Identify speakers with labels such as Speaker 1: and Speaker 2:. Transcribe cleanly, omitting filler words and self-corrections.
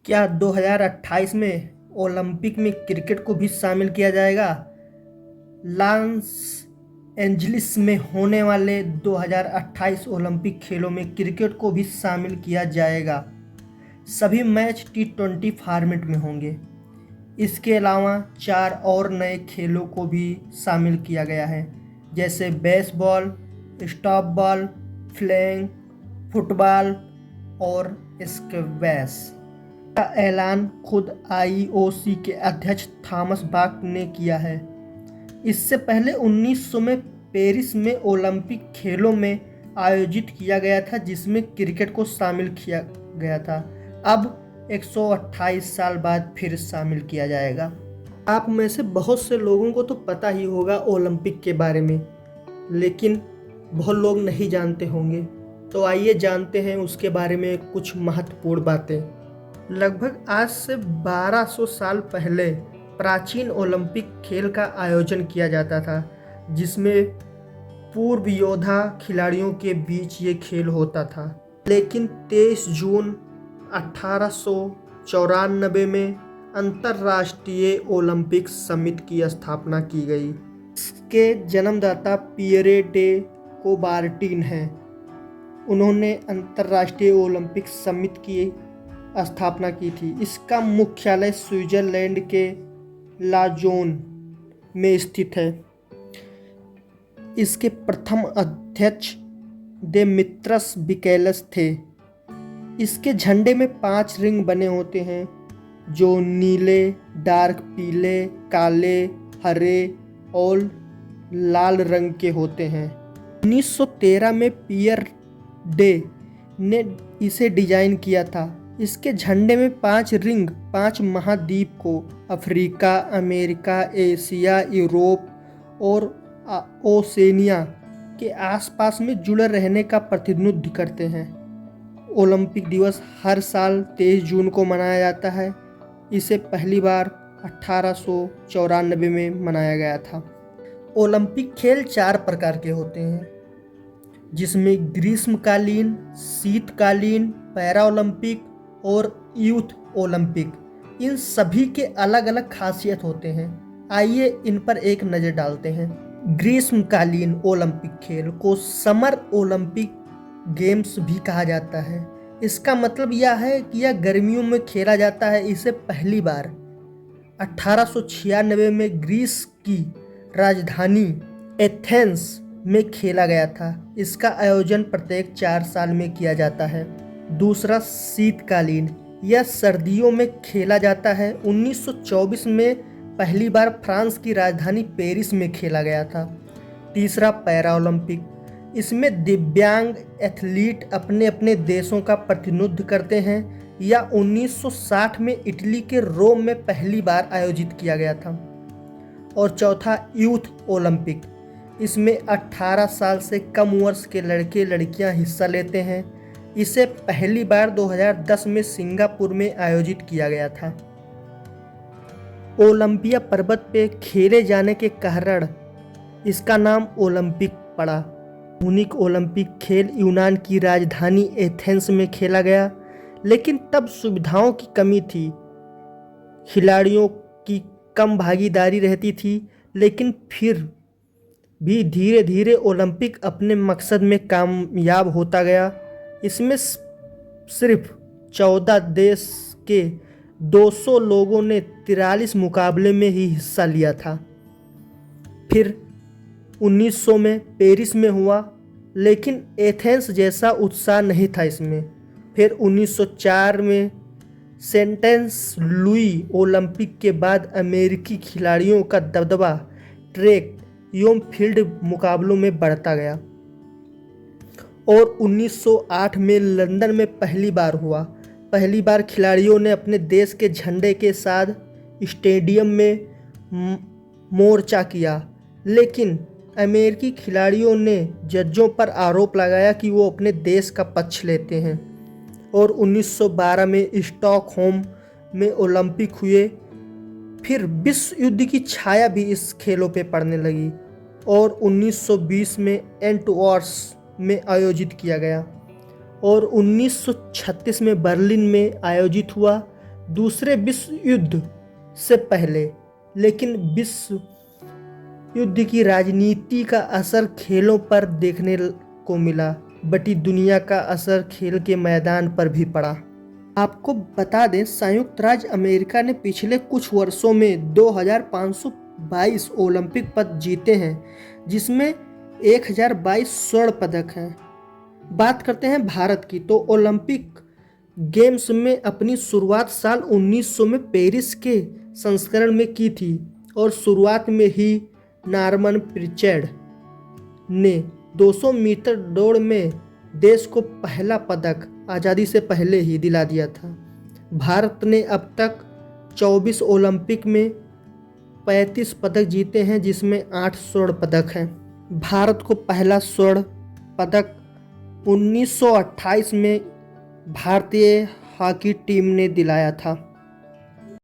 Speaker 1: क्या 2028 में ओलंपिक में क्रिकेट को भी शामिल किया जाएगा? लॉस एंजलिस में होने वाले 2028 ओलंपिक खेलों में क्रिकेट को भी शामिल किया जाएगा। सभी मैच टी20 फॉर्मेट में होंगे। इसके अलावा 4 और नए खेलों को भी शामिल किया गया है, जैसे baseball, stop ball, flag football और स्क्वैश का ऐलान खुद आईओसी के अध्यक्ष थॉमस बाक ने किया है। इससे पहले 1900 में पेरिस में ओलंपिक खेलों में आयोजित किया गया था, जिसमें क्रिकेट को शामिल किया गया था। अब 128 साल बाद फिर शामिल किया जाएगा। आप में से बहुत से लोगों को तो पता ही होगा ओलंपिक के बारे में, लेकिन बहुत लोग नहीं जानते होंगे। तो आइए जानते हैं उसके बारे में कुछ महत्वपूर्ण बातें। लगभग आज से 1200 साल पहले प्राचीन ओलंपिक खेल का आयोजन किया जाता था, जिसमें पूर्व योद्धा खिलाड़ियों के बीच ये खेल होता था। लेकिन 23 जून 1894 में अंतर्राष्ट्रीय ओलंपिक समिति की स्थापना की गई। इसके जन्मदाता पियरे डे कोबार्टिन हैं। उन्होंने अंतर्राष्ट्रीय ओलंपिक समिति की स्थापना की थी। इसका मुख्यालय स्विट्जरलैंड के लाजोन में स्थित है। इसके प्रथम अध्यक्ष देमित्रस बिकेलस थे। इसके झंडे में 5 रिंग बने होते हैं, जो नीले, डार्क पीले, काले, हरे और लाल रंग के होते हैं। 1913 में पियर डे ने इसे डिजाइन किया था। इसके झंडे में 5 रिंग 5 महाद्वीप को अफ्रीका, अमेरिका, एशिया, यूरोप और ओसेनिया के आसपास में जुड़े रहने का प्रतिनिधित्व करते हैं। ओलंपिक दिवस हर साल 23 जून को मनाया जाता है। इसे पहली बार 1894 में मनाया गया था। ओलंपिक खेल 4 प्रकार के होते हैं, जिसमें ग्रीष्मकालीन, शीतकालीन, पैरा ओलंपिक और यूथ ओलंपिक। इन सभी के अलग अलग खासियत होते हैं। आइए इन पर एक नज़र डालते हैं। ग्रीष्मकालीन ओलंपिक खेल को समर ओलंपिक गेम्स भी कहा जाता है। इसका मतलब यह है कि यह गर्मियों में खेला जाता है। इसे पहली बार 1896 में ग्रीस की राजधानी एथेंस में खेला गया था। इसका आयोजन प्रत्येक 4 साल में किया जाता है। दूसरा शीतकालीन, यह सर्दियों में खेला जाता है। 1924 में पहली बार फ्रांस की राजधानी पेरिस में खेला गया था। तीसरा पैरा ओलंपिक, इसमें दिव्यांग एथलीट अपने अपने देशों का प्रतिनिधित्व करते हैं। यह 1960 में इटली के रोम में पहली बार आयोजित किया गया था। और चौथा यूथ ओलंपिक, इसमें 18 साल से कम वर्ष के लड़के लड़कियां हिस्सा लेते हैं। इसे पहली बार 2010 में सिंगापुर में आयोजित किया गया था। ओलंपिया पर्वत पे खेले जाने के कारण इसका नाम ओलंपिक पड़ा। आधुनिक ओलंपिक खेल यूनान की राजधानी एथेंस में खेला गया, लेकिन तब सुविधाओं की कमी थी, खिलाड़ियों की कम भागीदारी रहती थी। लेकिन फिर भी धीरे धीरे ओलंपिक अपने मकसद में कामयाब होता गया। इसमें सिर्फ 14 देश के 200 लोगों ने 43 मुकाबले में ही हिस्सा लिया था। फिर 1900 में पेरिस में हुआ, लेकिन एथेंस जैसा उत्साह नहीं था इसमें। फिर 1904 में सेंटेंस लुई ओलंपिक के बाद अमेरिकी खिलाड़ियों का दबदबा ट्रैक एवं फील्ड मुकाबलों में बढ़ता गया और 1908 में लंदन में पहली बार हुआ। पहली बार खिलाड़ियों ने अपने देश के झंडे के साथ स्टेडियम में मोर्चा किया, लेकिन अमेरिकी खिलाड़ियों ने जजों पर आरोप लगाया कि वो अपने देश का पक्ष लेते हैं। और 1912 में स्टॉकहोम में ओलंपिक हुए। फिर विश्व युद्ध की छाया भी इस खेलों पे पड़ने लगी और 1920 में एंटवर्प में आयोजित किया गया और 1936 में बर्लिन में आयोजित हुआ। दूसरे विश्व युद्ध से पहले, लेकिन विश्व युद्ध की राजनीति का असर खेलों पर देखने को मिला। बटी दुनिया का असर खेल के मैदान पर भी पड़ा। आपको बता दें, संयुक्त राज्य अमेरिका ने पिछले कुछ वर्षों में 2522 ओलंपिक पदक जीते हैं, जिसमें 1022 स्वर्ण पदक हैं। बात करते हैं भारत की, तो ओलंपिक गेम्स में अपनी शुरुआत साल 1900 में पेरिस के संस्करण में की थी और शुरुआत में ही नॉर्मन प्रिचर्ड ने 200 मीटर दौड़ में देश को पहला पदक आज़ादी से पहले ही दिला दिया था। भारत ने अब तक 24 ओलंपिक में 35 पदक जीते हैं, जिसमें 8 स्वर्ण पदक हैं। भारत को पहला स्वर्ण पदक 1928 में भारतीय हॉकी टीम ने दिलाया था।